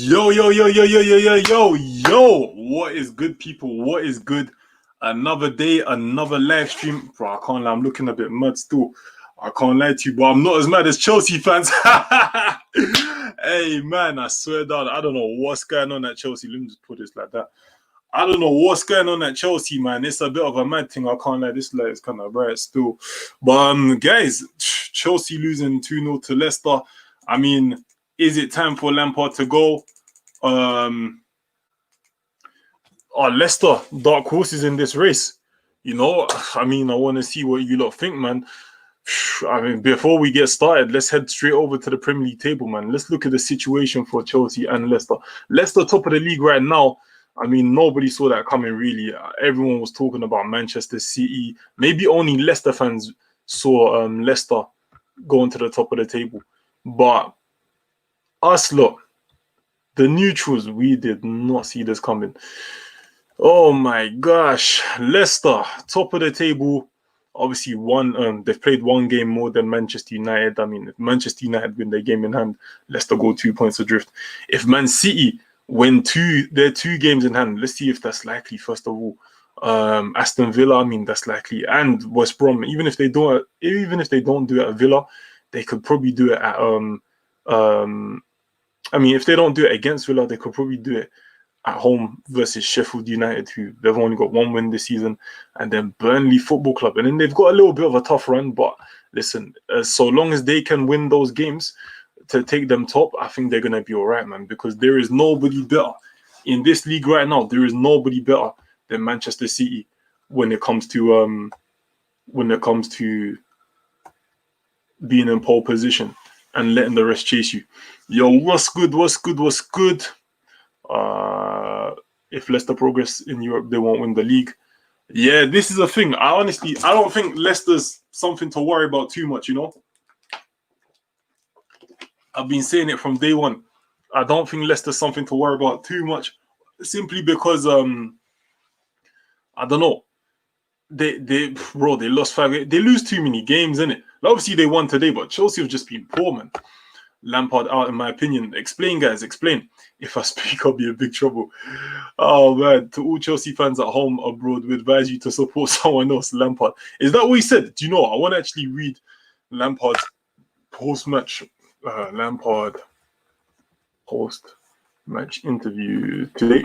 Yo, yo, yo, yo, yo, yo, yo, yo, yo. What is good, people? What is good? Another day, another live stream. Bro, I can't lie, I'm looking a bit mad still. I can't lie to you, but I'm not as mad as Chelsea fans. Hey, man, I swear down, I don't know what's going on at Chelsea. Let me just put this like that. I don't know what's going on at Chelsea, man. It's a bit of a mad thing. I can't lie, this light is kind of bright still. But, guys, Chelsea losing 2-0 to Leicester. I mean, is it time for Lampard to go? Leicester, dark horses in this race. You know, I mean, I want to see what you lot think, man. I mean, before we get started, let's head straight over to the Premier League table, man. Let's look at the situation for Chelsea and Leicester. Leicester top of the league right now. I mean, nobody saw that coming, really. Everyone was talking about Manchester City. Maybe only Leicester fans saw Leicester going to the top of the table. But us lot, the neutrals, we did not see this coming. Oh my gosh. Leicester, top of the table. Obviously, they've played one game more than Manchester United. I mean, if Manchester United win their game in hand, Leicester go 2 points adrift. If Man City win their 2 games in hand, let's see if that's likely, first of all. Aston Villa, I mean, that's likely. And West Brom, even if they don't do it at Villa, they could probably do it at I mean, if they don't do it against Villa, they could probably do it at home versus Sheffield United, who they've only got 1 win this season, and then Burnley Football Club. And then they've got a little bit of a tough run, but listen, so long as they can win those games to take them top, I think they're going to be all right, man, because there is nobody better in this league right now. There is nobody better than Manchester City when it comes to being in pole position and letting the rest chase you. Yo, what's good? If Leicester progress in Europe, they won't win the league. Yeah, this is a thing. I don't think Leicester's something to worry about too much, you know? I've been saying it from day one. I don't think Leicester's something to worry about too much, simply because, I don't know. They lost 5. They lose too many games, innit? Obviously, they won today, but Chelsea have just been poor, man. Lampard out, in my opinion. Explain, guys, explain. If I speak, I'll be in big trouble. Oh, man. To all Chelsea fans at home, abroad, we advise you to support someone else, Lampard. Is that what he said? Do you know? I want to actually read Lampard's post-match. Lampard post-match interview today.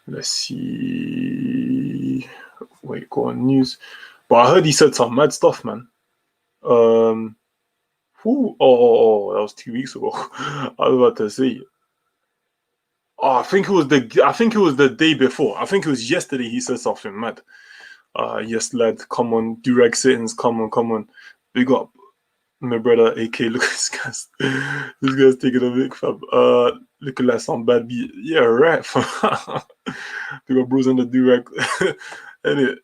Let's see. Wait, go on news. But I heard he said some mad stuff, man. That was 2 weeks ago. I was about to say. Oh, I think it was the day before. I think it was yesterday he said something mad. Yes, lad, come on. Durag Sittings, come on. Big up my brother, AK. Look at this guy's. This guy's taking a big fab. Looking like some bad beat. Yeah, right. Big up bros on the Durag. Anyway.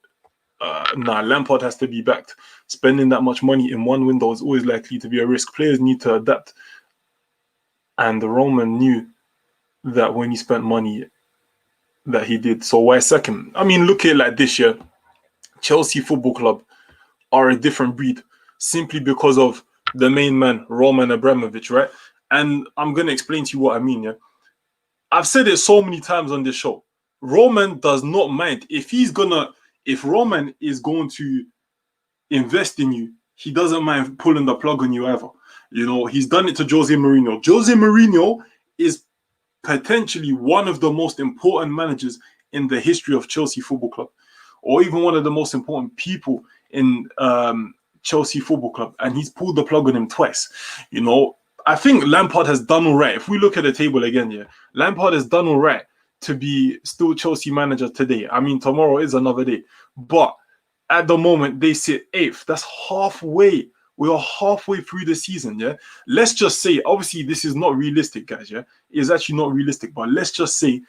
Lampard has to be backed. Spending that much money in one window is always likely to be a risk. Players need to adapt. And the Roman knew that when he spent money that he did. So why sack him? I mean, look at it like this year. Chelsea Football Club are a different breed simply because of the main man, Roman Abramovich, right? And I'm going to explain to you what I mean, yeah? I've said it so many times on this show. Roman does not mind. If Roman is going to invest in you, he doesn't mind pulling the plug on you ever. You know, he's done it to Jose Mourinho. Jose Mourinho is potentially one of the most important managers in the history of Chelsea Football Club, or even one of the most important people in Chelsea Football Club, and he's pulled the plug on him twice. You know, I think Lampard has done all right. If we look at the table again, yeah, Lampard has done all right to be still Chelsea manager today. I mean, tomorrow is another day. But at the moment, they sit 8th. That's halfway. We are halfway through the season, yeah? Let's just say, obviously, this is not realistic, guys, yeah? It's actually not realistic. But let's just say,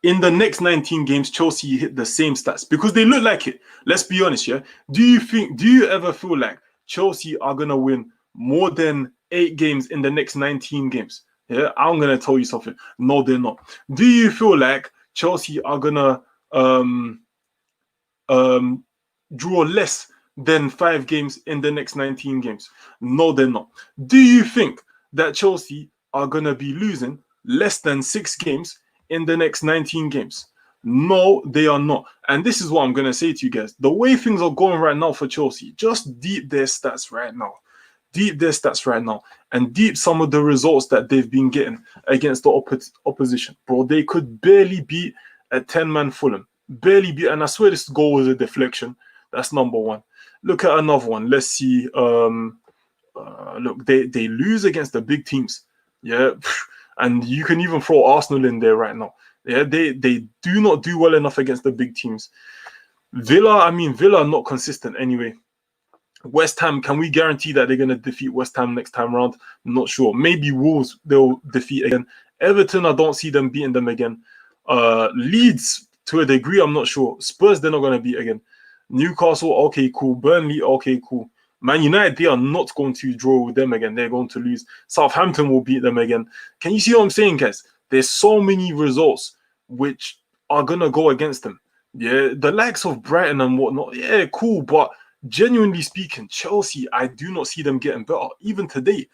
in the next 19 games, Chelsea hit the same stats. Because they look like it. Let's be honest, yeah? Do you ever feel like Chelsea are going to win more than 8 games in the next 19 games? Yeah, I'm going to tell you something. No, they're not. Do you feel like Chelsea are going to draw less than 5 games in the next 19 games? No, they're not. Do you think that Chelsea are going to be losing less than 6 games in the next 19 games. No, they are not. And this is what I'm going to say to you guys. The way things are going right now for Chelsea, just deep their stats right now. Deep their stats right now. And deep some of the results that they've been getting against the opposition. Bro, they could barely beat a 10-man Fulham. Barely beat. And I swear this goal was a deflection. That's number one. Look at another one. Let's see. Look, they lose against the big teams. Yeah. And you can even throw Arsenal in there right now. Yeah, they do not do well enough against the big teams. Villa are not consistent anyway. West Ham, can we guarantee that they're going to defeat West Ham next time around? Not sure. Maybe Wolves they'll defeat again. Everton, I don't see them beating them again. Leeds, to a degree, I'm not sure. Spurs, they're not going to beat again. Newcastle, okay, cool. Burnley, okay, cool. Man United, they are not going to draw with them again. They're going to lose. Southampton will beat them again. Can you see what I'm saying, guys? There's so many results which are going to go against them. Yeah, the likes of Brighton and whatnot, yeah, cool. But genuinely speaking, Chelsea, I do not see them getting better. Even today,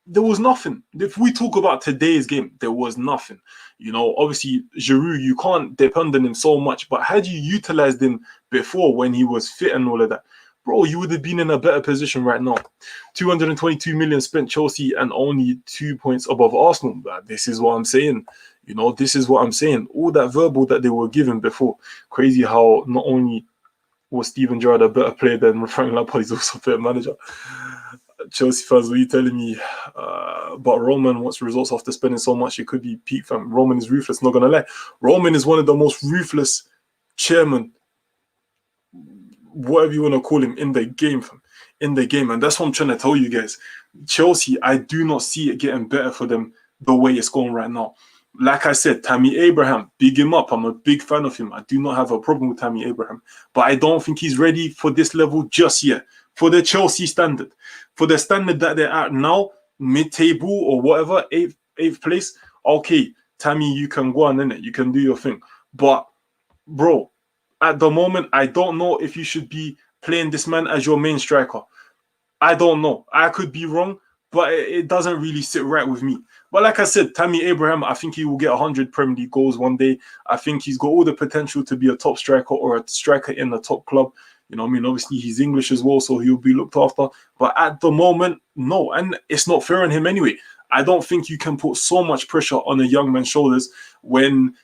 there was nothing. If we talk about today's game, there was nothing. You know, obviously, Giroud, you can't depend on him so much. But had you utilized him before when he was fit and all of that, bro, you would have been in a better position right now. 222 million spent Chelsea and only 2 points above Arsenal. This is what I'm saying. You know, this is what I'm saying. All that verbal that they were given before. Crazy how not only was Steven Gerrard a better player than Frank Lampard, he's also a better manager. Chelsea fans, what are you telling me? But Roman wants results after spending so much. It could be peak, fam. Roman is ruthless, not going to lie. Roman is one of the most ruthless chairmen, whatever you want to call him, in the game, fam. In the game. And that's what I'm trying to tell you guys. Chelsea, I do not see it getting better for them the way it's going right now. Like I said, Tammy Abraham, big him up. I'm a big fan of him. I do not have a problem with Tammy Abraham. But I don't think he's ready for this level just yet. For the Chelsea standard. For the standard that they're at now, mid-table or whatever, eighth place, okay, Tammy, you can go on, innit? You can do your thing. But, bro, at the moment, I don't know if you should be playing this man as your main striker. I don't know. I could be wrong, but it doesn't really sit right with me. But like I said, Tammy Abraham, I think he will get 100 Premier League goals one day. I think he's got all the potential to be a top striker or a striker in the top club. You know what I mean? Obviously, he's English as well, so he'll be looked after. But at the moment, no. And it's not fair on him anyway. I don't think you can put so much pressure on a young man's shoulders when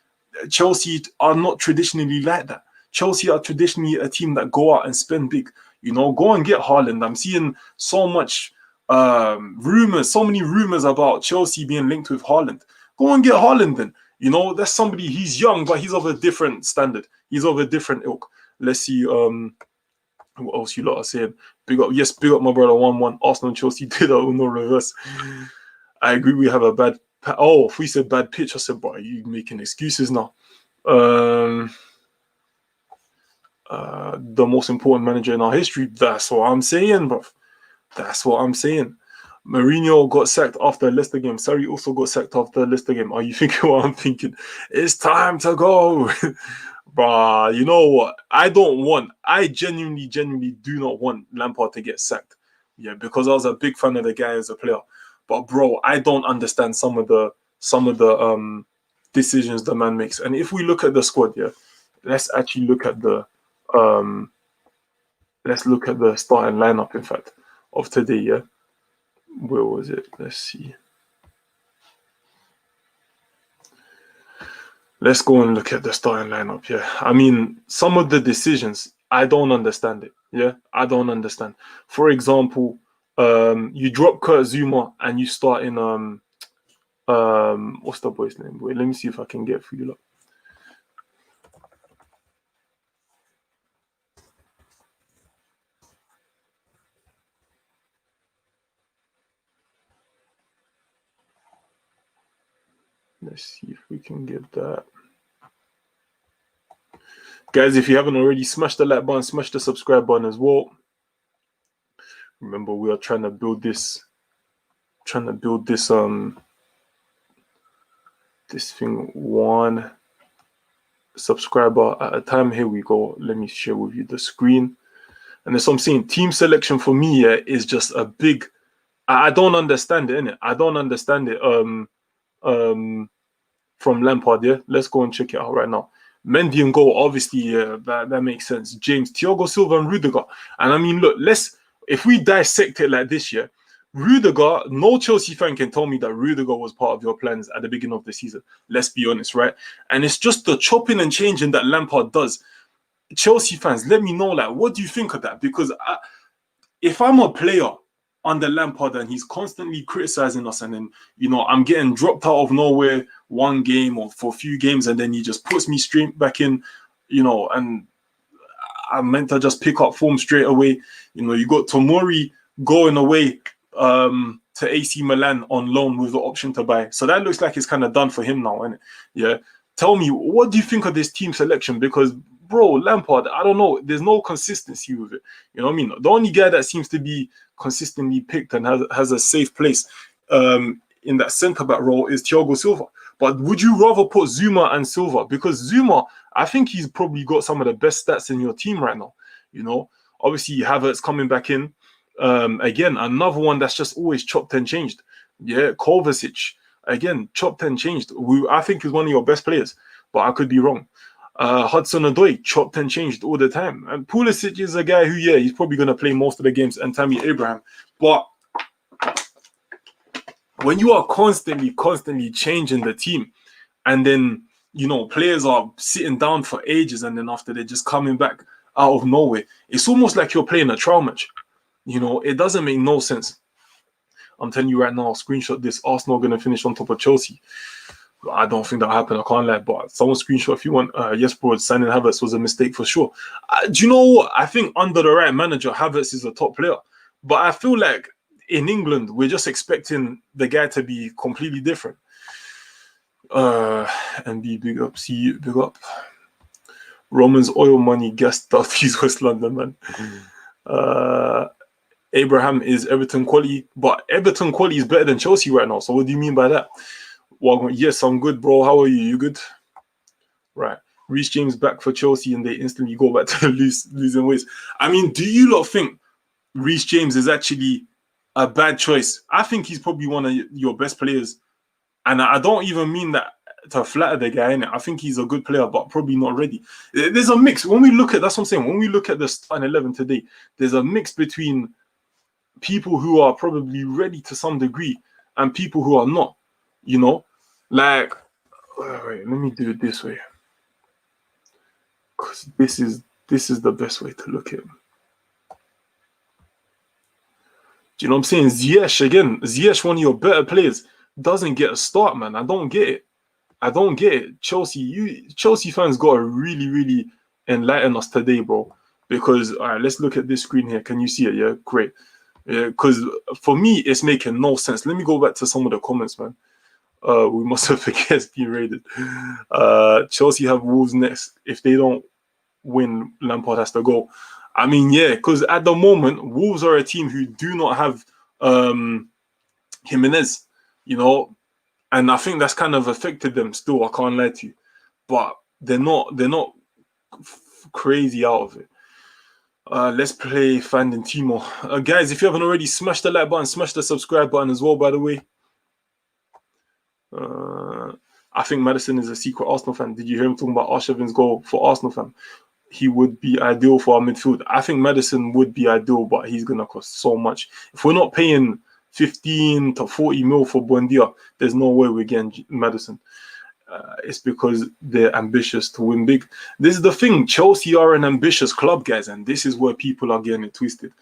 Chelsea are not traditionally like that. Chelsea are traditionally a team that go out and spend big. You know, go and get Haaland. I'm seeing so much rumors, so many rumors about Chelsea being linked with Haaland. Go and get Haaland then. You know, that's somebody, he's young, but he's of a different standard. He's of a different ilk. Let's see what else you lot are saying. Big up my brother 1-1. Arsenal and Chelsea did a no reverse. I agree we have a bad if we said bad pitch, I said, bro, are you making excuses now? The most important manager in our history. That's what I'm saying, bro. That's what I'm saying. Mourinho got sacked after the Leicester game. Sarri also got sacked after the Leicester game. Are you thinking what I'm thinking? It's time to go. Bruh, you know what? I genuinely do not want Lampard to get sacked. Yeah, because I was a big fan of the guy as a player. But bro, I don't understand some of the decisions the man makes. And if we look at the squad, yeah, let's actually look at the starting lineup, in fact, of today, yeah. Where was it? Let's see. Let's go and look at the starting lineup, yeah. I mean, some of the decisions, I don't understand it, yeah. I don't understand. For example, you drop Kurt Zuma and you start in what's the boy's name? Wait, let me see if I can get for you. Look. Let's see if we can get that. Guys, if you haven't already, smash the like button, smash the subscribe button as well. Remember, we are trying to build this this thing one subscriber at a time. Here we go. Let me share with you the screen. And that's what I'm saying. Team selection for me is just a big I don't understand it, innit? I don't understand it. From Lampard, yeah. Let's go and check it out right now. Mendy and goal, obviously, yeah, that makes sense. James, Thiago Silva, and Rudiger. And I mean, look, if we dissect it like this, yeah, Rudiger, no Chelsea fan can tell me that Rudiger was part of your plans at the beginning of the season. Let's be honest, right? And it's just the chopping and changing that Lampard does. Chelsea fans, let me know, like, what do you think of that? Because if I'm a player under Lampard and he's constantly criticizing us, and then, I'm getting dropped out of nowhere one game or for a few games, and then he just puts me straight back in, and I'm meant to just pick up form straight away. You got Tomori going away to AC Milan on loan with the option to buy. So that looks like it's kind of done for him now, isn't it? Yeah. Tell me, what do you think of this team selection? Because, bro, Lampard, I don't know. There's no consistency with it. You know what I mean? The only guy that seems to be consistently picked and has a safe place in that centre-back role is Thiago Silva. But would you rather put Zuma and Silva? Because Zuma, I think he's probably got some of the best stats in your team right now. Obviously, Havertz coming back in. Again, another one that's just always chopped and changed. Yeah, Kovacic. Again, chopped and changed. I think he's one of your best players, but I could be wrong. Hudson-Odoi, chopped and changed all the time. And Pulisic is a guy who, yeah, he's probably going to play most of the games, and Tammy Abraham. But when you are constantly changing the team, and then, players are sitting down for ages, and then after they're just coming back out of nowhere, it's almost like you're playing a trial match. It doesn't make no sense. I'm telling you right now, screenshot this. Arsenal going to finish on top of Chelsea. I don't think that'll happen. I can't lie. But someone screenshot if you want. Yes, bro, signing Havertz was a mistake for sure. Do you know what? I think under the right manager, Havertz is a top player. But I feel like in England, we're just expecting the guy to be completely different. And be big up. See you, big up. Roman's oil money, gas stuff. He's West London, man. Abraham is Everton quality, but Everton quality is better than Chelsea right now. So what do you mean by that? Well, yes, I'm good, bro. How are you? You good? Right. Reece James back for Chelsea, and they instantly go back to losing ways. I mean, do you lot think Reece James is actually a bad choice? I think he's probably one of your best players. And I don't even mean that to flatter the guy, innit? I think he's a good player, but probably not ready. There's a mix. When we look at, that's what I'm saying, when we look at the starting 11 today, there's a mix between people who are probably ready to some degree and people who are not, Like, wait, let me do it this way. Because this is the best way to look at him. Do you know what I'm saying? Ziyech, one of your better players, doesn't get a start, man. I don't get it. Chelsea fans got to really, really enlighten us today, bro. Because, all right, let's look at this screen here. Can you see it? Yeah, great. Yeah, because for me, it's making no sense. Let me go back to some of the comments, man. We must have forget being raided. Chelsea have Wolves next. If they don't win, Lampard has to go. I mean, yeah, because at the moment, Wolves are a team who do not have Jimenez, and I think that's kind of affected them still. I can't lie to you, but they're not crazy out of it. Let's play Finding Timo. Guys, if you haven't already, smash the like button, smash the subscribe button as well, by the way. I think Maddison is a secret Arsenal fan. Did you hear him talking about Arshavin's goal for Arsenal fan? He would be ideal for our midfield. I think Maddison would be ideal, but he's going to cost so much. If we're not paying 15 to 40 mil for Buendia, there's no way we're getting Maddison. It's because they're ambitious to win big. This is the thing. Chelsea are an ambitious club, guys, and this is where people are getting it twisted.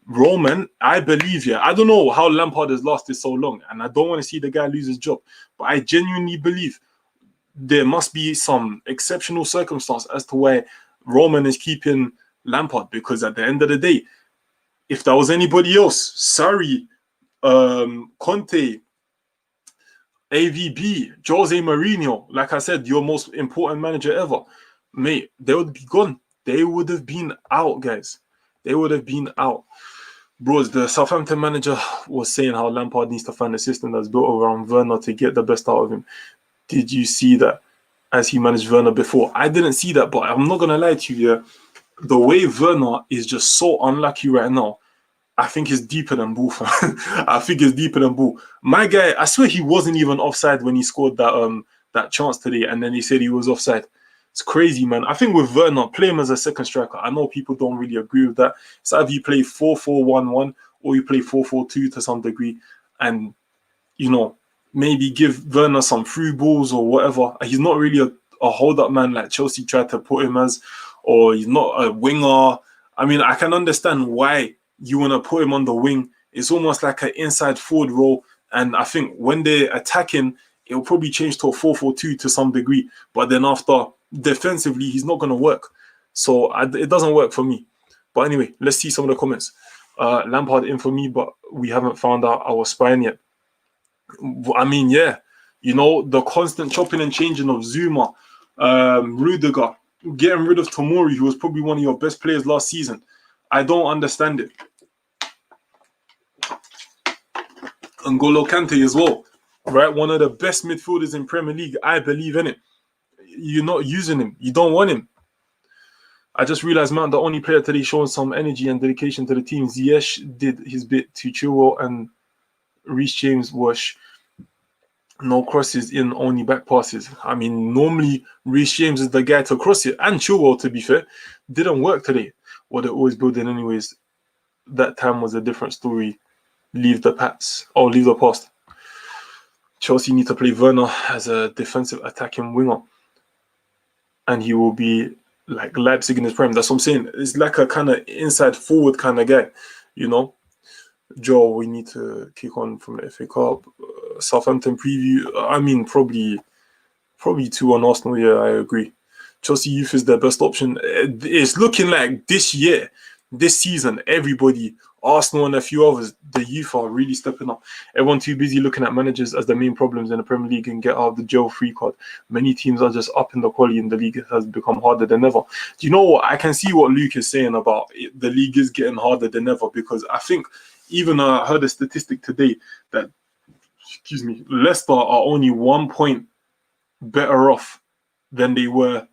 Roman, I believe, I don't know how Lampard has lasted so long, and I don't want to see the guy lose his job, but I genuinely believe there must be some exceptional circumstance as to why Roman is keeping Lampard, because at the end of the day, if that was anybody else, Sarri, Conte, AVB, Jose Mourinho, like I said, your most important manager ever, mate, they would be gone. They would have been out, guys. They would have been out. Bros, the Southampton manager was saying how Lampard needs to find a system that's built around Werner to get the best out of him. Did you see that as he managed Werner before? I didn't see that, but I'm not going to lie to you. The way Werner is just so unlucky right now, I think it's deeper than Ball. I think it's deeper than Ball. My guy, I swear he wasn't even offside when he scored that chance today, and then he said he was offside. It's crazy, man. I think with Werner, play him as a second striker. I know people don't really agree with that. So either you play 4-4-1-1 or you play 4-4-2 to some degree, and maybe give Werner some through balls or whatever. He's not really a hold-up man like Chelsea tried to put him as, or he's not a winger. I mean, I can understand why you want to put him on the wing. It's almost like an inside forward role. And I think when they're attacking, it'll probably change to a 4-4-2 to some degree. But then after, defensively, he's not going to work. So it doesn't work for me. But anyway, let's see some of the comments. Lampard in for me, but we haven't found out our spine yet. I mean, yeah, the constant chopping and changing of Zuma, Rudiger, getting rid of Tomori, who was probably one of your best players last season. I don't understand it. N'Golo Kante as well, right? One of the best midfielders in Premier League. I believe in it. You're not using him. You don't want him. I just realized, man, the only player today showing some energy and dedication to the team, Ziyech did his bit to Chilwell, and Reece James was no crosses in, only back passes. I mean, normally Reece James is the guy to cross it, and Chilwell, to be fair, didn't work today. What they're always building anyways. That time was a different story. Leave the past. Chelsea need to play Werner as a defensive attacking winger, and he will be like Leipzig in his prime. That's what I'm saying. It's like a kind of inside forward kind of guy, Joe, we need to kick on from the FA Cup. Southampton preview. I mean, probably 2 on Arsenal. Yeah, I agree. Chelsea youth is their best option. It's looking like this season, everybody, Arsenal and a few others, the youth are really stepping up. Everyone too busy looking at managers as the main problems in the Premier League and get out of the jail free card. Many teams are just upping the quality in the league. It has become harder than ever. Do you know what? I can see what Luke is saying about it. The league is getting harder than ever, because I think even I heard a statistic today that, Leicester are only 1 point better off than they were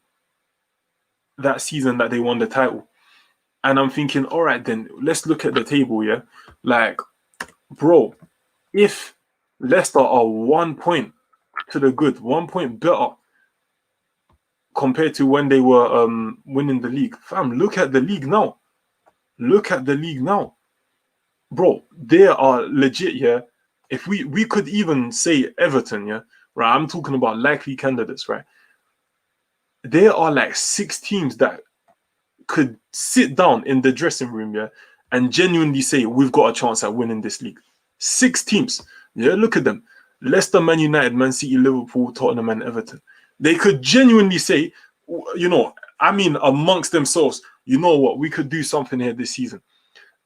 that season that they won the title. And I'm thinking, all right, then let's look at the table, yeah? Like, bro, if Leicester are 1 point to the good, 1 point better compared to when they were winning the league, fam, look at the league now. Bro, they are legit, yeah? If we could even say Everton, yeah? Right, I'm talking about likely candidates, right? There are like 6 teams that could sit down in the dressing room, yeah, and genuinely say, we've got a chance at winning this league. 6 teams. Yeah, look at them. Leicester, Man United, Man City, Liverpool, Tottenham, and Everton. They could genuinely say, amongst themselves, you know what, we could do something here this season.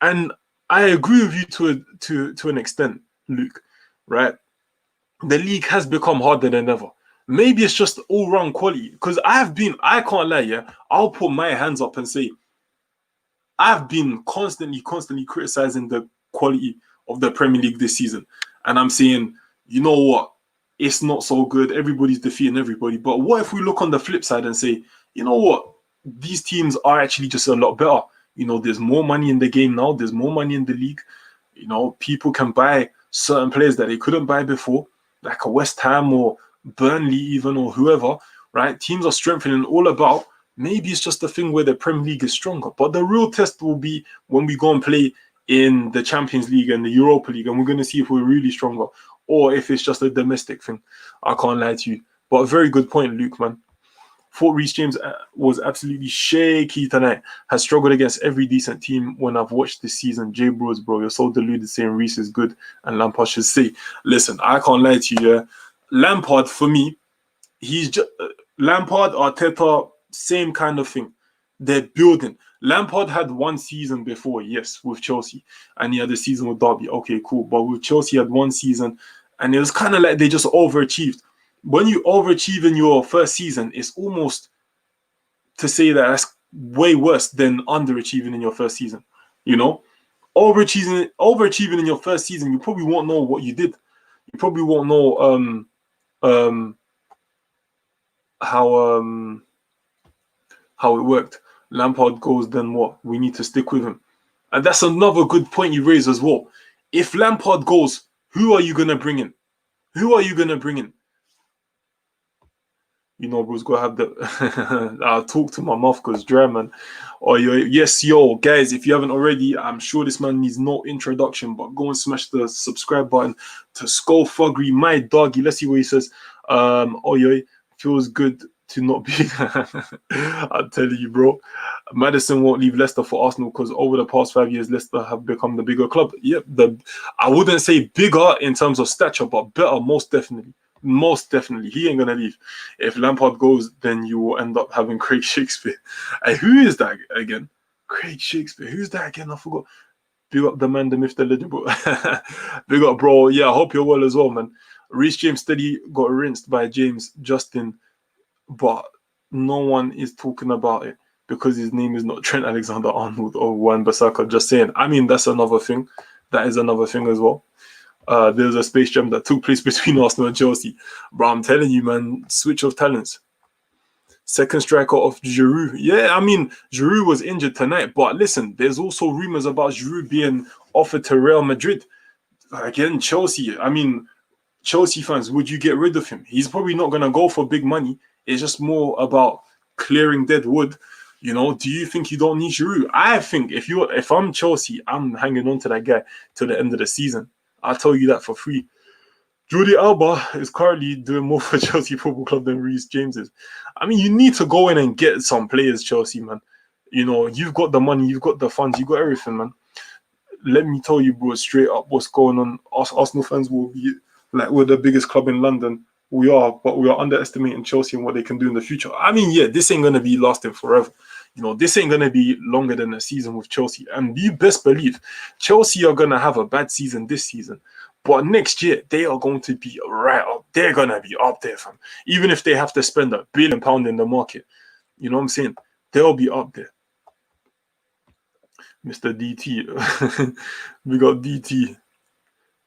And I agree with you to an extent, Luke, right? The league has become harder than ever. Maybe it's just all-round quality. Because I can't lie, yeah, I'll put my hands up and say, I've been constantly criticizing the quality of the Premier League this season. And I'm saying, you know what, it's not so good. Everybody's defeating everybody. But what if we look on the flip side and say, you know what, these teams are actually just a lot better. There's more money in the game now. There's more money in the league. People can buy certain players that they couldn't buy before, like a West Ham or Burnley even, or whoever, right? Teams are strengthening all about. Maybe it's just a thing where the Premier League is stronger. But the real test will be when we go and play in the Champions League and the Europa League, and we're going to see if we're really stronger or if it's just a domestic thing. I can't lie to you. But a very good point, Luke, man. Thought Reece James was absolutely shaky tonight. Has struggled against every decent team when I've watched this season. J Bros, bro, you're so deluded saying Reece is good and Lampard should say. Listen, I can't lie to you, yeah. Lampard, for me, he's just Lampard, Arteta, same kind of thing. They're building. Lampard had 1 season before, yes, with Chelsea, and he had a season with Derby. Okay, cool. But with Chelsea, he had 1 season, and it was kind of like they just overachieved. When you overachieve in your first season, it's almost to say that that's way worse than underachieving in your first season. Overachieving in your first season, you probably won't know what you did. You probably won't know how it worked. Lampard goes, then what? We need to stick with him. And that's another good point you raise as well. If Lampard goes, who are you going to bring in? Who are you going to bring in? You know, bro's got to have the... I'll talk to my mouth because dry, man. Oh, yes, yo, guys, if you haven't already, I'm sure this man needs no introduction, but go and smash the subscribe button to Skull Fuggery, my doggy. Let's see what he says. Oh, yo, feels good to not be... I'm telling you, bro. Maddison won't leave Leicester for Arsenal because over the past 5 years, Leicester have become the bigger club. Yep, I wouldn't say bigger in terms of stature, but better, most definitely. Most definitely. He ain't going to leave. If Lampard goes, then you will end up having Craig Shakespeare. Hey, who is that again? Craig Shakespeare. Who's that again? I forgot. Big up the man, the myth, the legend, bro. Big up, bro. Yeah, I hope you're well as well, man. Reece James Steady got rinsed by James Justin, but no one is talking about it because his name is not Trent Alexander-Arnold or Wan-Bissaka. Just saying. I mean, that's another thing. That is another thing as well. There's a Space Jam that took place between Arsenal and Chelsea. Bro, I'm telling you, man, switch of talents. Second striker of Giroud. Yeah, I mean, Giroud was injured tonight, but listen, there's also rumors about Giroud being offered to Real Madrid. Again, Chelsea. I mean, Chelsea fans, would you get rid of him? He's probably not going to go for big money. It's just more about clearing dead wood. You know, do you think you don't need Giroud? I think if I'm Chelsea, I'm hanging on to that guy till the end of the season. I'll tell you that for free. Jordi Alba is currently doing more for Chelsea Football Club than Reece James is. I mean, you need to go in and get some players, Chelsea, man. You know, you've got the money, you've got the funds, you've got everything, man. Let me tell you, bro, straight up what's going on. Us Arsenal fans will be like, we're the biggest club in London. We are, but we are underestimating Chelsea and what they can do in the future. I mean, yeah, this ain't going to be lasting forever. You know, this ain't going to be longer than a season with Chelsea. And you best believe Chelsea are going to have a bad season this season. But next year, they are going to be right up. They're going to be up there, fam. Even if they have to spend £1 billion in the market. You know what I'm saying? They'll be up there. Mr. DT. We got DT.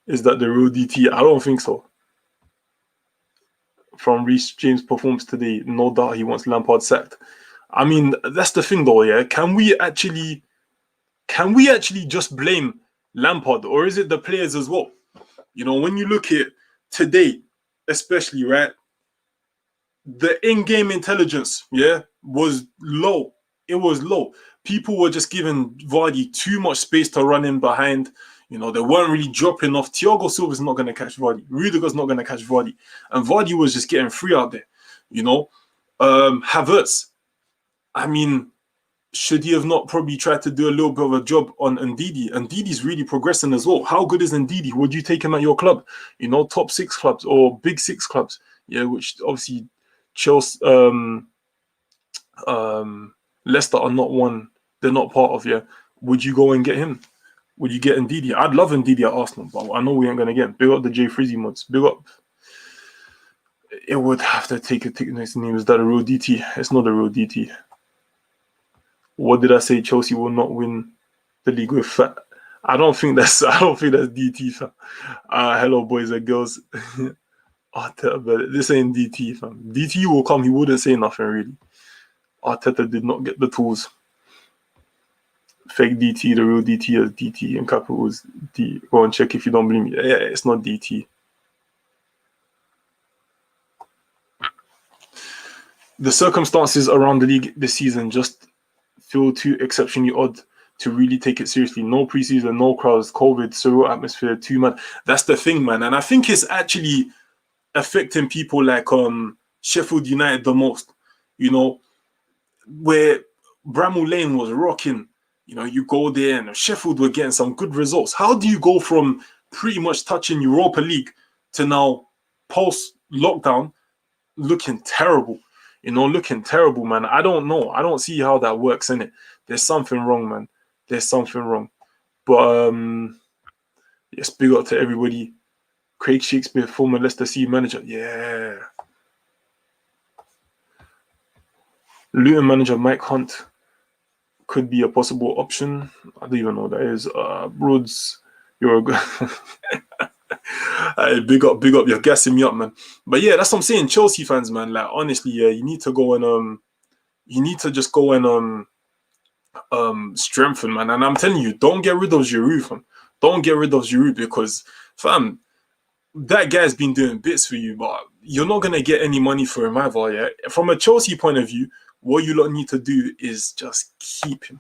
Is that the real DT? I don't think so. From Reece James' performance today, no doubt he wants Lampard sacked. I mean, that's the thing though, yeah? Can we actually just blame Lampard, or is it the players as well? You know, when you look at today, especially, right, the in-game intelligence, yeah, was low. It was low. People were just giving Vardy too much space to run in behind. You know, they weren't really dropping off. Thiago Silva's not going to catch Vardy. Rudiger's not going to catch Vardy. And Vardy was just getting free out there. You know, Havertz, I mean, should he have not probably tried to do a little bit of a job on Ndidi? Ndidi's really progressing as well. How good is Ndidi? Would you take him at your club? You know, top 6 clubs or big 6 clubs. Yeah, which obviously Chelsea, Leicester are not one. They're not part of, yeah. Would you go and get him? Would you get Ndidi? I'd love Ndidi at Arsenal, but I know we ain't going to get him. Big up the J Frizzy mods. Big up. It would have to take a next name. Is that a real DT? It's not a real DT. What did I say? Chelsea will not win the league with fat. I don't think that's DT, fam. Hello, boys and girls. But this ain't DT, fam. DT will come. He wouldn't say nothing really. Arteta did not get the tools. Fake DT, the real DT is DT in capitals D. Go and check if you don't believe me. Yeah, it's not DT. The circumstances around the league this season just feel too exceptionally odd to really take it seriously. No preseason, no crowds, COVID, surreal atmosphere, too mad. That's the thing, man. And I think it's actually affecting people like Sheffield United the most. You know, where Bramall Lane was rocking. You know, you go there and Sheffield were getting some good results. How do you go from pretty much touching Europa League to now post-lockdown looking terrible? You know, looking terrible, man. I don't know. I don't see how that works, innit? There's something wrong, man. There's something wrong. But, yes, big up to everybody. Craig Shakespeare, former Leicester City manager. Yeah. Luton manager Mike Hunt could be a possible option. I don't even know what that is. Rhodes, you're a good... Hey, big up, you're gassing me up, man. But yeah, that's what I'm saying. Chelsea fans, man, like honestly, yeah, you need to go and just go and strengthen, man. And I'm telling you, don't get rid of Giroud, fam. Don't get rid of Giroud because, fam, that guy's been doing bits for you, but you're not gonna get any money for him either. Yeah, from a Chelsea point of view, what you lot need to do is just keep him.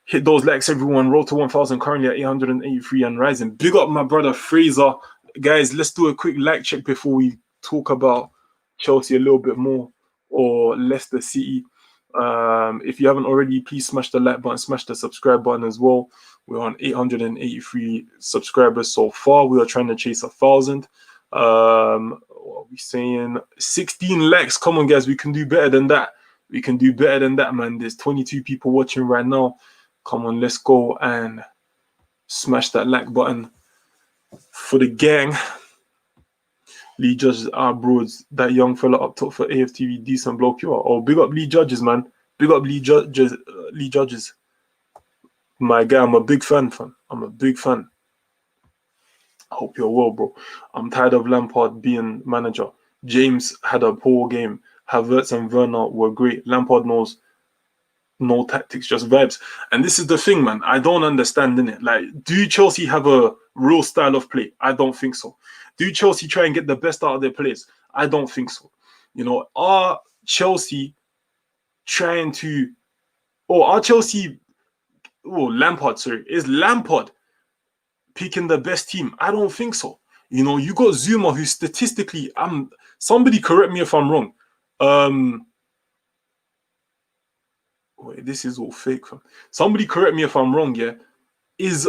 Hit those likes, everyone. Roll to 1,000, currently at 883 and rising. Big up my brother Fraser. Guys, let's do a quick like check before we talk about Chelsea a little bit more, or Leicester City. If you haven't already, please smash the like button, smash the subscribe button as well. We're on 883 subscribers so far. We are trying to chase 1,000. What are we saying? 16 likes. Come on, guys. We can do better than that. We can do better than that, man. There's 22 people watching right now. Come on, let's go and smash that like button for the gang. Lee Judges, bros, that young fella up top for AFTV, decent bloke you are. Oh, big up Lee Judges, man. Big up Lee Judges. Lee Judges. My guy, I'm a big fan, fam. I'm a big fan. I hope you're well, bro. I'm tired of Lampard being manager. James had a poor game. Havertz and Werner were great. Lampard knows no tactics, just vibes. And this is the thing, man. I don't understand, innit? Like, do Chelsea have a real style of play? I don't think so. Do Chelsea try and get the best out of their players? I don't think so. You know, are Chelsea trying to... Lampard, sorry. Is Lampard picking the best team? I don't think so. You know, you got Zuma, who statistically... somebody correct me if I'm wrong. Wait, this is all fake. Somebody correct me if I'm wrong, yeah? Is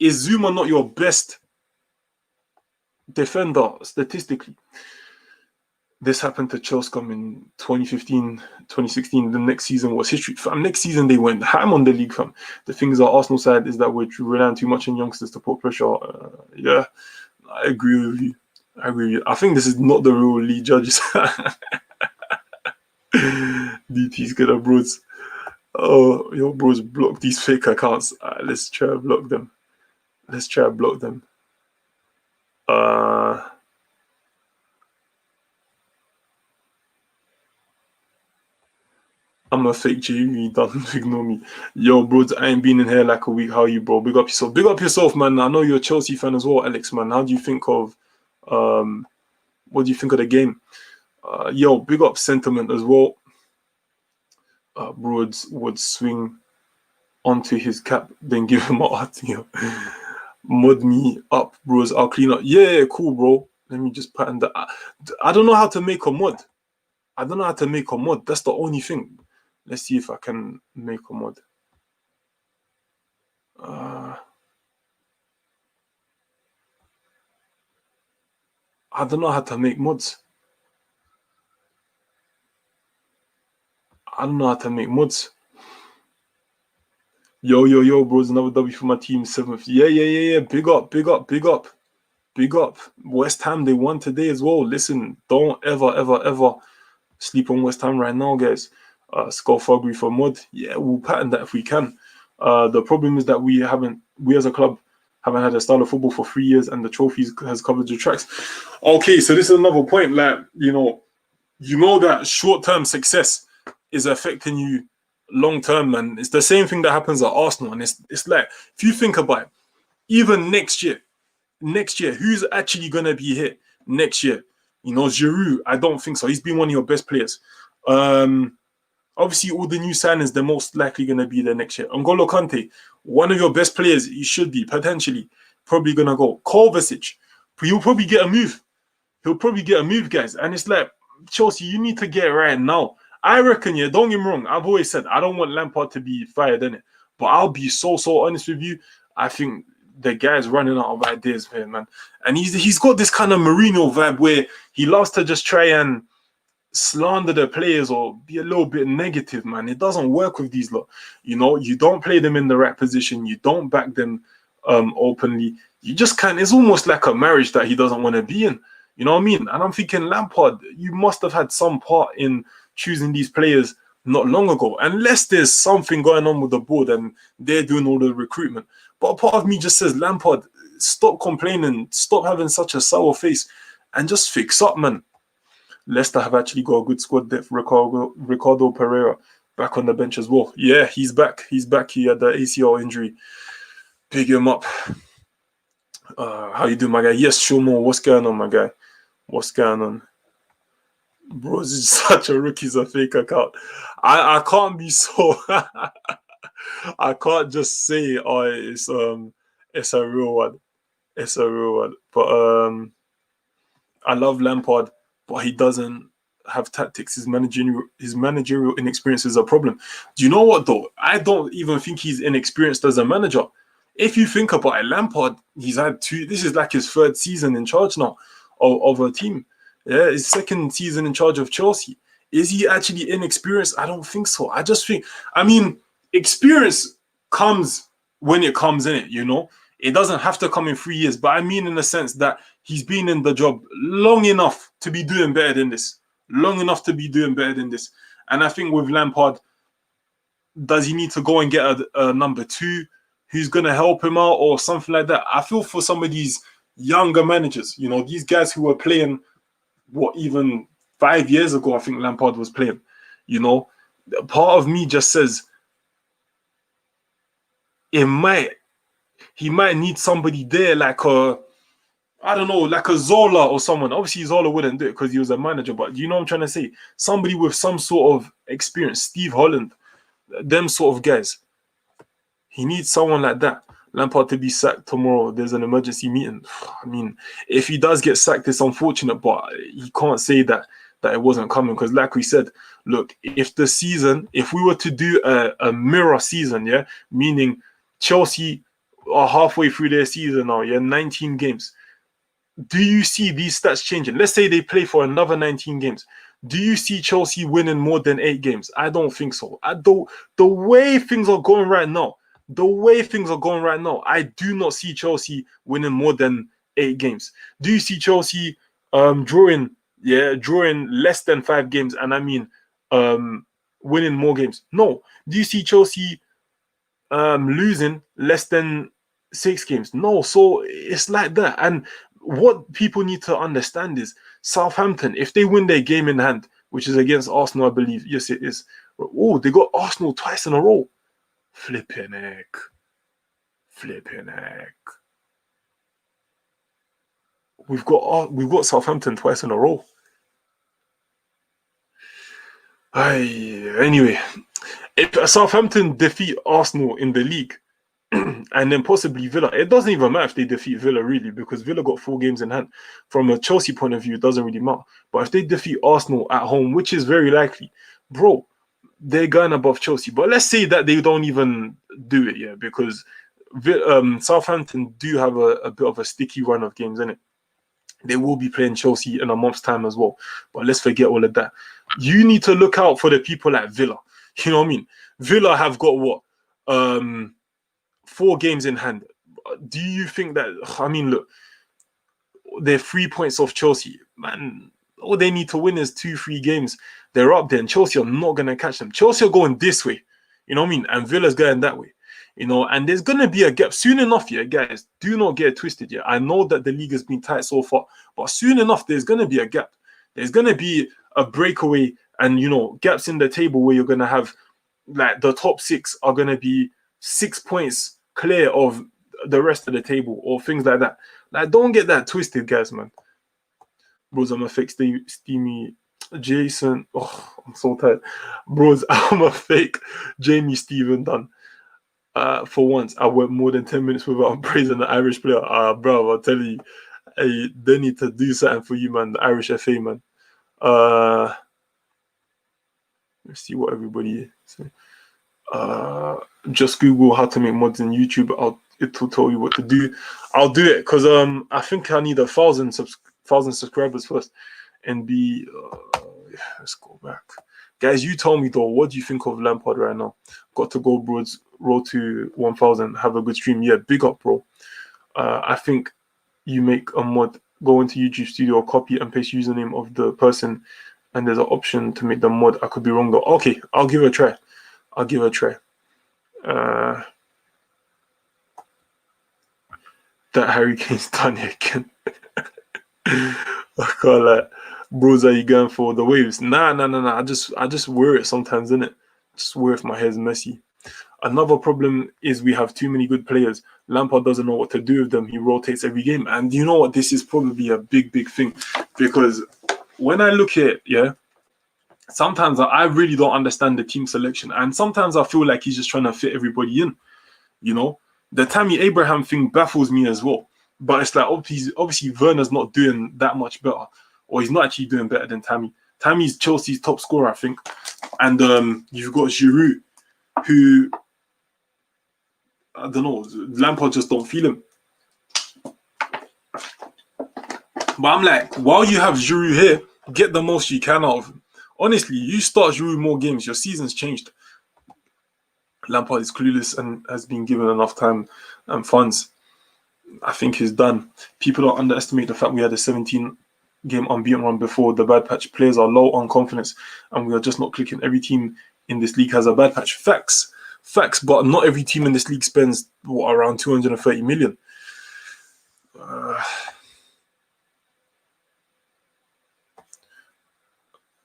Zuma not your best defender statistically? This happened to Chelsea in 2015, 2016. The next season was history. Fam, next season they went ham on the league, fam. The thing is, our Arsenal side is that we're relying too much on youngsters to put pressure. Yeah, I agree with you. I think this is not the real Lee Judges. DT's gonna bros. Oh, your bros block these fake accounts. Let's try to block them. I'm a fake Jamie, don't ignore me. Yo, bros, I ain't been in here like a week. How are you, bro? Big up yourself. Big up yourself, man. I know you're a Chelsea fan as well, Alex, man. How do you think of what do you think of the game? Yo, big up sentiment as well. Broads would swing onto his cap, then give him a RTO. Mud me up, bros. I'll clean up. Yeah, cool, bro. Let me just pattern that. I don't know how to make a mod. That's the only thing. Let's see if I can make a mod. I don't know how to make mods. Yo, bros. Another W for my team, 7th. Yeah. Big up. West Ham, they won today as well. Listen, don't ever sleep on West Ham right now, guys. Skullfuggery for mod. Yeah, we'll pattern that if we can. The problem is that we as a club haven't had a style of football for 3 years, and the trophies has covered the tracks. Okay, so this is another point. Like, you know that short-term success is affecting you long-term, man. It's the same thing that happens at Arsenal, and it's like, if you think about it, even next year, who's actually gonna be here next year? You know, Giroud, I don't think so. He's been one of your best players. Obviously, all the new signings, they're most likely going to be there next year. N'Golo Kante, one of your best players, he should be, potentially, probably going to go. Kovacic, he'll probably get a move. Guys. And it's like, Chelsea, you need to get it right now. I reckon, yeah, don't get me wrong. I've always said, I don't want Lampard to be fired, innit? But I'll be so honest with you. I think the guy's running out of ideas here, man. And he's got this kind of Mourinho vibe where he loves to just try and slander the players or be a little bit negative, man. It doesn't work with these lot. You know, you don't play them in the right position. You don't back them openly. You just can't. It's almost like a marriage that he doesn't want to be in. You know what I mean? And I'm thinking, Lampard, you must have had some part in choosing these players not long ago. Unless there's something going on with the board and they're doing all the recruitment. But a part of me just says, Lampard, stop complaining. Stop having such a sour face and just fix up, man. Leicester have actually got a good squad depth. Ricardo Pereira back on the bench as well. Yeah, he's back. He's back. He had the ACL injury. Big him up. How you doing, my guy? Yes, Shomo. What's going on, my guy? What's going on? Bro, this is such a rookie's a fake account. I can't be so I can't just say it's a real one. It's a real one. But I love Lampard, but he doesn't have tactics. His managerial inexperience is a problem. Do you know what though? I don't even think he's inexperienced as a manager. If you think about it, Lampard, he's had this is like his third season in charge now of a team. Yeah, his second season in charge of Chelsea. Is he actually inexperienced? I don't think so. I just think, experience comes when it comes in it, you know? It doesn't have to come in 3 years, but I mean in the sense that he's been in the job long enough to be doing better than this. Long enough to be doing better than this. And I think with Lampard, does he need to go and get a number two who's going to help him out or something like that? I feel for some of these younger managers, you know, these guys who were playing, even 5 years ago, I think Lampard was playing, you know, part of me just says he might need somebody there like like a Zola or someone. Obviously, Zola wouldn't do it because he was a manager, but you know what I'm trying to say? Somebody with some sort of experience, Steve Holland, them sort of guys. He needs someone like that. Lampard to be sacked tomorrow. There's an emergency meeting. I mean, if he does get sacked, it's unfortunate, but he can't say that it wasn't coming because, like we said, look, if we were to do a mirror season, yeah, meaning Chelsea are halfway through their season now, yeah, 19 games. Do you see these stats changing? Let's say they play for another 19 games. Do you see Chelsea winning more than 8 games? I don't think so. The way things are going right now, I do not see Chelsea winning more than 8 games. Do you see Chelsea drawing less than 5 games? And I mean winning more games? No. Do you see Chelsea losing less than 6 games? No. So it's like that. And what people need to understand is Southampton, if they win their game in hand, which is against Arsenal, I believe. Yes, it is. Oh, they got Arsenal twice in a row. Flipping heck. We've got Southampton twice in a row. Anyway, if Southampton defeat Arsenal in the league and then possibly Villa, it doesn't even matter if they defeat Villa really, because Villa got 4 games in hand. From a Chelsea point of view, it doesn't really matter. But if they defeat Arsenal at home, which is very likely, bro, they're going above Chelsea. But let's say that they don't even do it, yeah, because Southampton do have a bit of a sticky run of games, innit? They will be playing Chelsea in a month's time as well. But let's forget all of that. You need to look out for the people like Villa. You know what I mean? Villa have got 4 games in hand. Do you think that, look, they're 3 points off Chelsea. Man, all they need to win is 2-3 games. They're up there, and Chelsea are not going to catch them. Chelsea are going this way, you know what I mean? And Villa's going that way, you know, and there's going to be a gap soon enough, yeah, guys. Do not get it twisted, yeah. I know that the league has been tight so far, but soon enough, there's going to be a gap. There's going to be a breakaway and, you know, gaps in the table where you're going to have, like, the top 6 are going to be 6 points clear of the rest of the table or things like that. Like, don't get that twisted, guys, man. Bros, I'm a fake steamy Jason. Oh, I'm so tired. Bros, I'm a fake Jamie Stephen Dunn. For once, I went more than 10 minutes without praising the Irish player. Bro, I'll tell you, they need to do something for you, man. The Irish FA, man. Let's see what everybody is. Just Google how to make mods in YouTube. It will tell you what to do. I'll do it because I think I need 1,000 subscribers first, and let's go back, guys. You tell me though, what do you think of Lampard right now? Got to go, bros. Roll to 1,000. Have a good stream. Yeah, big up, bro. I think you make a mod, go into YouTube Studio, copy and paste username of the person, and there's an option to make the mod. I could be wrong though. Okay, I'll give it a try. That Harry Kane's done it again. I can't lie. Bros, are you going for the waves? Nah. I just wear it sometimes, innit? swear if my hair's messy. Another problem is we have too many good players. Lampard doesn't know what to do with them. He rotates every game. And you know what? This is probably a big, big thing. Because when I look at it, yeah, sometimes I really don't understand the team selection. And sometimes I feel like he's just trying to fit everybody in. You know? The Tammy Abraham thing baffles me as well. But it's like, obviously Werner's not doing that much better. Or he's not actually doing better than Tammy. Tammy's Chelsea's top scorer, I think. And you've got Giroud, who... I don't know. Lampard just don't feel him. But I'm like, while you have Giroud here, get the most you can out of him. Honestly, you start Giroud more games, your season's changed. Lampard is clueless and has been given enough time and funds. I think he's done. People don't underestimate the fact we had a 17-game unbeaten run before the bad patch. Players are low on confidence, and we are just not clicking. Every team in this league has a bad patch. Facts, but not every team in this league spends around 230 million.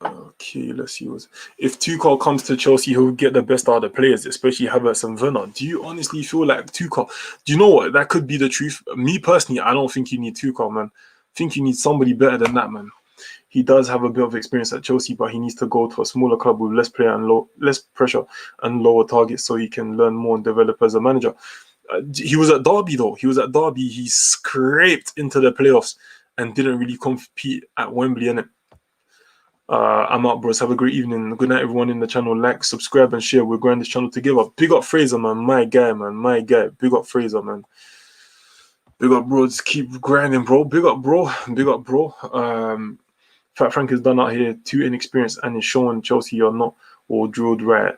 Okay, let's see. If Tuchel comes to Chelsea, he'll get the best out of the players, especially Havertz and Werner. Do you honestly feel like Tuchel? Do you know what? That could be the truth. Me personally, I don't think you need Tuchel, man. I think you need somebody better than that, man. He does have a bit of experience at Chelsea, but he needs to go to a smaller club with less pressure and lower targets so he can learn more and develop as a manager. He was at Derby, though. He scraped into the playoffs and didn't really compete at Wembley, innit? I'm out, bros. Have a great evening. Good night, everyone in the channel. Like, subscribe, and share. We're growing this channel together. Big up Fraser, man. My guy, man. My guy. Big up Fraser, man. Big up, bro. Just keep grinding, bro. Big up, bro. Big up, bro. Fat Frank is done out here, too inexperienced, and is showing Chelsea are not all drilled right.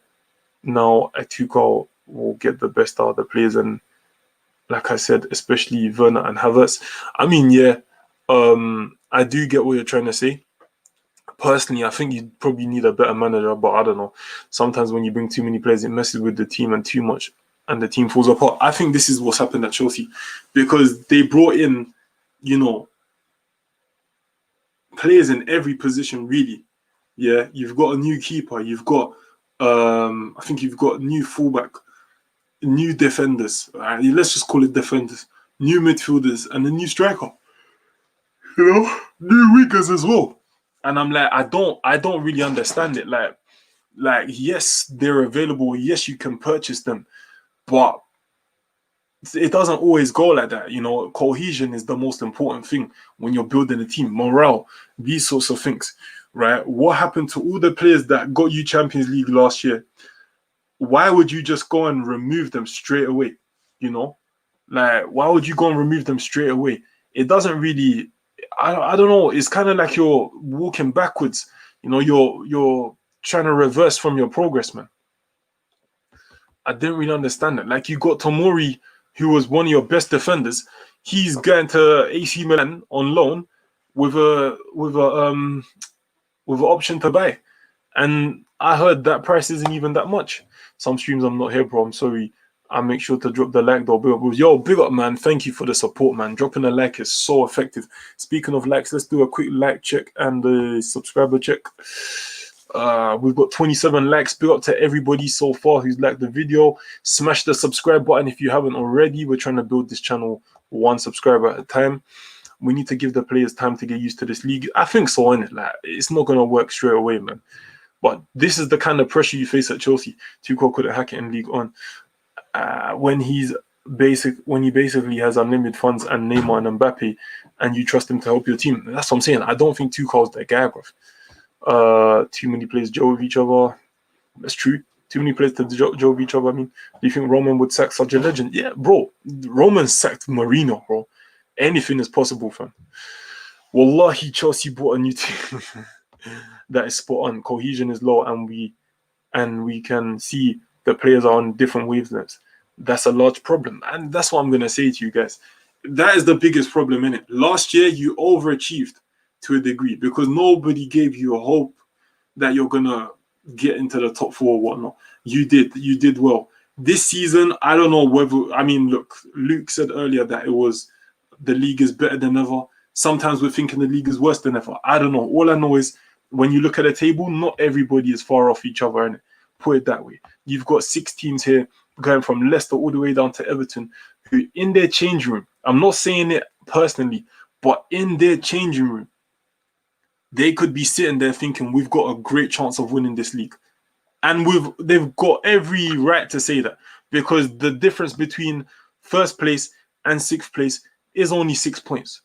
Now, Tuchel will get the best out of the players, and like I said, especially Werner and Havertz. I mean, yeah, I do get what you're trying to say. Personally, I think you probably need a better manager, but I don't know. Sometimes when you bring too many players, it messes with the team and too much, and the team falls apart. I think this is what's happened at Chelsea, because they brought in, you know, players in every position, really. Yeah, you've got a new keeper, you've got I think you've got new fullback, new defenders, let's just call it defenders, new midfielders, and a new striker. You know, new wingers as well. And I'm like, I don't really understand it. Like yes, they're available, yes, you can purchase them, but it doesn't always go like that. You know, cohesion is the most important thing when you're building a team. Morale, these sorts of things, right? What happened to all the players that got you Champions League last year? Why would you just go and remove them straight away? You know, like, why would you go and remove them straight away? It doesn't really, I don't know. It's kind of like you're walking backwards. You know, you're trying to reverse from your progress, man. I didn't really understand it. Like, you got Tomori, who was one of your best defenders. He's going to AC Milan on loan with an option to buy, and I heard that price isn't even that much. Some streams I'm not here, bro. I'm sorry. I make sure to drop the like, though. Big up, yo, big up, man. Thank you for the support, man. Dropping a like is so effective. Speaking of likes, let's do a quick like check and a subscriber check. We've got 27 likes. Big up to everybody so far who's liked the video. Smash the subscribe button if you haven't already. We're trying to build this channel one subscriber at a time. We need to give the players time to get used to this league. I think so, innit? Like, it's not gonna work straight away, man. But this is the kind of pressure you face at Chelsea. Tuchel couldn't hack it in League On. When he basically has unlimited funds and Neymar and Mbappe, and you trust him to help your team. That's what I'm saying. I don't think Tuchel's that guy, bro. Too many players joke with each other. That's true. Too many players to joke with each other. I mean, do you think Roman would sack such a legend? Yeah, bro. Roman sacked Mourinho, bro. Anything is possible, fam. Wallahi, Chelsea bought a new team that is spot on. Cohesion is low, and we can see the players are on different wavelengths. That's a large problem, and that's what I'm gonna say to you guys. That is the biggest problem in it. Last year, you overachieved to a degree because nobody gave you a hope that you're gonna get into the top four or whatnot. You did well. This season, I don't know whether, I mean, look, Luke said earlier that it was the league is better than ever. Sometimes we're thinking the league is worse than ever. I don't know. All I know is when you look at the table, not everybody is far off each other, innit? Put it that way. You've got 6 teams here, going from Leicester all the way down to Everton, who in their change room, I'm not saying it personally, but in their changing room, they could be sitting there thinking, we've got a great chance of winning this league. And they've got every right to say that, because the difference between first place and 6th place is only 6 points.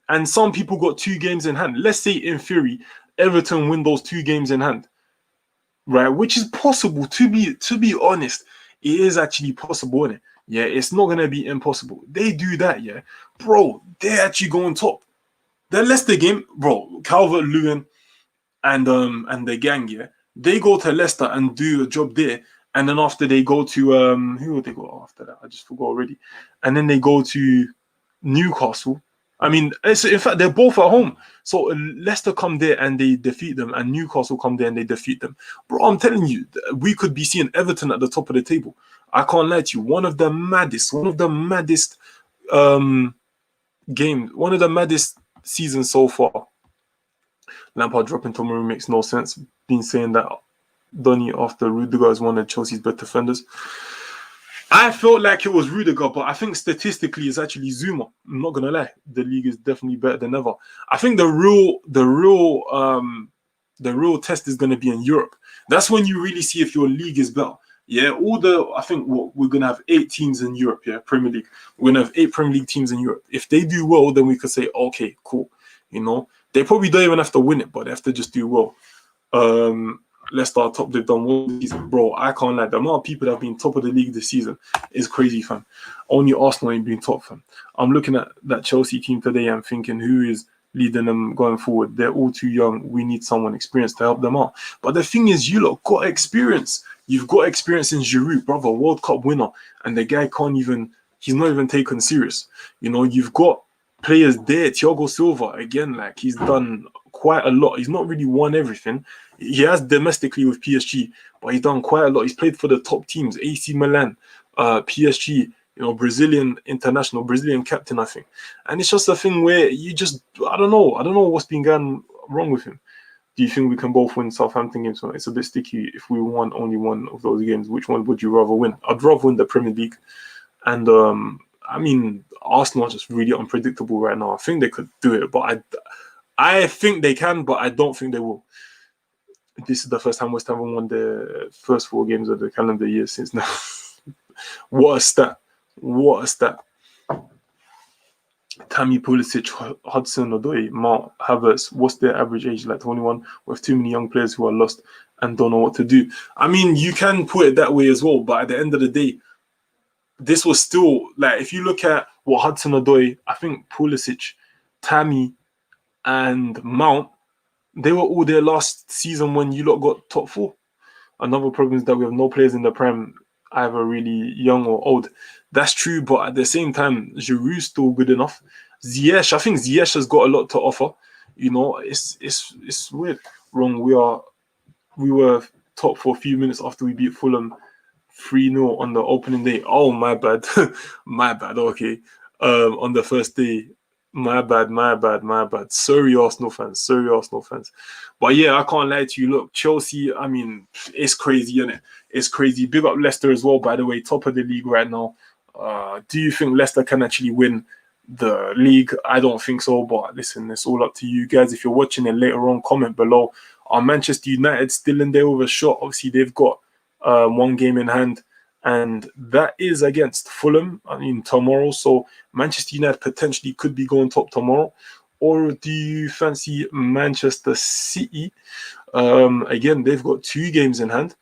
And some people got 2 games in hand. Let's say, in theory, Everton win those 2 games in hand, right? Which is possible. To be honest, it is actually possible, isn't it? Yeah, it's not gonna be impossible. They do that, yeah, bro. They're actually going top. The Leicester game, bro. Calvert-Lewin and the gang, yeah, they go to Leicester and do a job there, and then after they go to who would they go after that? I just forgot already. And then they go to Newcastle. I mean, in fact, they're both at home. So Leicester come there and they defeat them, and Newcastle come there and they defeat them. Bro, I'm telling you, we could be seeing Everton at the top of the table. I can't lie to you. One of the maddest games, one of the maddest seasons so far. Lampard dropping Tomori makes no sense. Been saying that Donny after Rudiger is one of Chelsea's best defenders. I felt like it was Rudiger, but I think statistically it's actually Zuma. I'm not gonna lie, the league is definitely better than ever. I think the real test is gonna be in Europe. That's when you really see if your league is better. Yeah, I think we're gonna have 8 teams in Europe. Yeah, Premier League. We're gonna have 8 Premier League teams in Europe. If they do well, then we could say, okay, cool. You know, they probably don't even have to win it, but they have to just do well. Leicester top, they've done well this season. Bro, I can't lie. The amount of people that have been top of the league this season is crazy, fam. Only Arsenal ain't been top, fam. I'm looking at that Chelsea team today and thinking, who is leading them going forward? They're all too young. We need someone experienced to help them out. But the thing is, you lot got experience. You've got experience in Giroud, brother, World Cup winner. And the guy he's not even taken serious. You know, you've got players there. Thiago Silva, again, like, he's done quite a lot. He's not really won everything. He has domestically with PSG, but he's done quite a lot. He's played for the top teams, AC Milan, PSG, you know, Brazilian international, Brazilian captain, I think. And it's just a thing where I don't know what's been going wrong with him. Do you think we can both win Southampton games? It's a bit sticky. If we won only one of those games, which one would you rather win? I'd rather win the Premier League. And I mean, Arsenal are just really unpredictable right now. I think they could do it, but I think they can, but I don't think they will. This is the first time West Ham won the first 4 games of the calendar year since now. What a stat. What a stat. Tammy Pulisic, Hudson-Odoi, Mount, Havertz, what's their average age? Like 21, with too many young players who are lost and don't know what to do. I mean, you can put it that way as well, but at the end of the day, this was still, like, if you look at what Hudson-Odoi, I think Pulisic, Tammy, and Mount, they were all there last season when you lot got top 4. Another problem is that we have no players in the Prem, either really young or old. That's true, but at the same time, Giroud's still good enough. Ziyech, I think Ziyech has got a lot to offer. You know, it's weird. Wrong, we were top for a few minutes after we beat Fulham 3-0 on the opening day. Oh, my bad. My bad, okay. On the first day. My bad. Sorry, Arsenal fans. But yeah, I can't lie to you. Look, Chelsea, I mean, it's crazy, isn't it? It's crazy. Big up Leicester as well, by the way, top of the league right now. Do you think Leicester can actually win the league? I don't think so, but listen, it's all up to you guys. If you're watching it later on, comment below. Are Manchester United still in there with a shot? Obviously, they've got 1 game in hand, and that is against Fulham, I mean, tomorrow. So Manchester United potentially could be going top tomorrow. Or do you fancy Manchester City? Again, they've got 2 games in hand,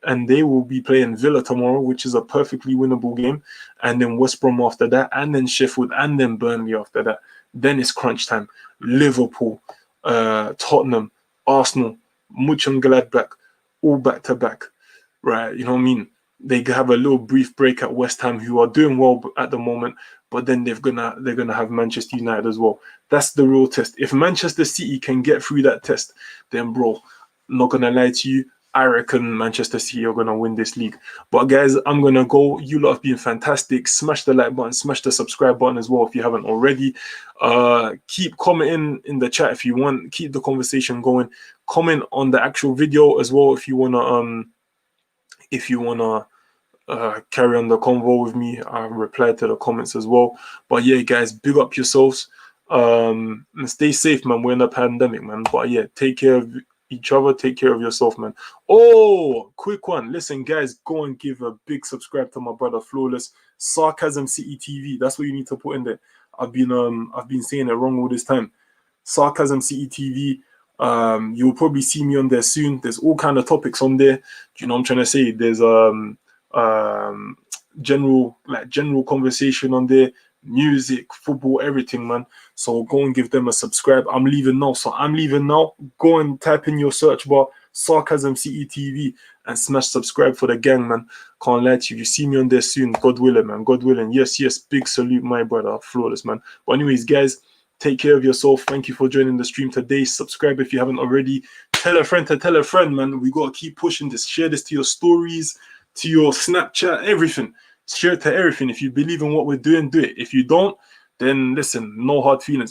and they will be playing Villa tomorrow, which is a perfectly winnable game. And then West Brom after that, and then Sheffield, and then Burnley after that. Then it's crunch time. Liverpool, Tottenham, Arsenal, Mönchengladbach, all back-to-back. Right, you know what I mean? They have a little brief break at West Ham, who are doing well at the moment, but then they're gonna have Manchester United as well. That's the real test. If Manchester City can get through that test, then bro, not gonna lie to you, I reckon Manchester City are gonna win this league. But guys, I'm gonna go. You lot have been fantastic. Smash the like button, smash the subscribe button as well if you haven't already. Keep commenting in the chat if you want. Keep the conversation going. Comment on the actual video as well if you wanna if you wanna carry on the convo with me, I reply to the comments as well. But yeah, guys, big up yourselves. And stay safe, man. We're in a pandemic, man. But yeah, take care of each other, take care of yourself, man. Oh, quick one. Listen, guys, go and give a big subscribe to my brother Flawless. Sarcasm City TV. That's what you need to put in there. I've been saying it wrong all this time. Sarcasm City TV. You'll probably see me on there soon. There's all kind of topics on there. Do you know what I'm trying to say? There's general conversation on there, music, football, everything, man. So go and give them a subscribe. I'm leaving now. Go and type in your search bar Sarcasm CETV and smash subscribe for the gang, man. Can't lie to you. You see me on there soon. God willing, man. God willing. Yes. Big salute, my brother. Flawless, man. But anyways, guys, take care of yourself. Thank you for joining the stream today. Subscribe if you haven't already. Tell a friend to tell a friend, man. We got to keep pushing this. Share this to your stories, to your Snapchat, everything. Share it to everything. If you believe in what we're doing, do it. If you don't, then listen, no hard feelings.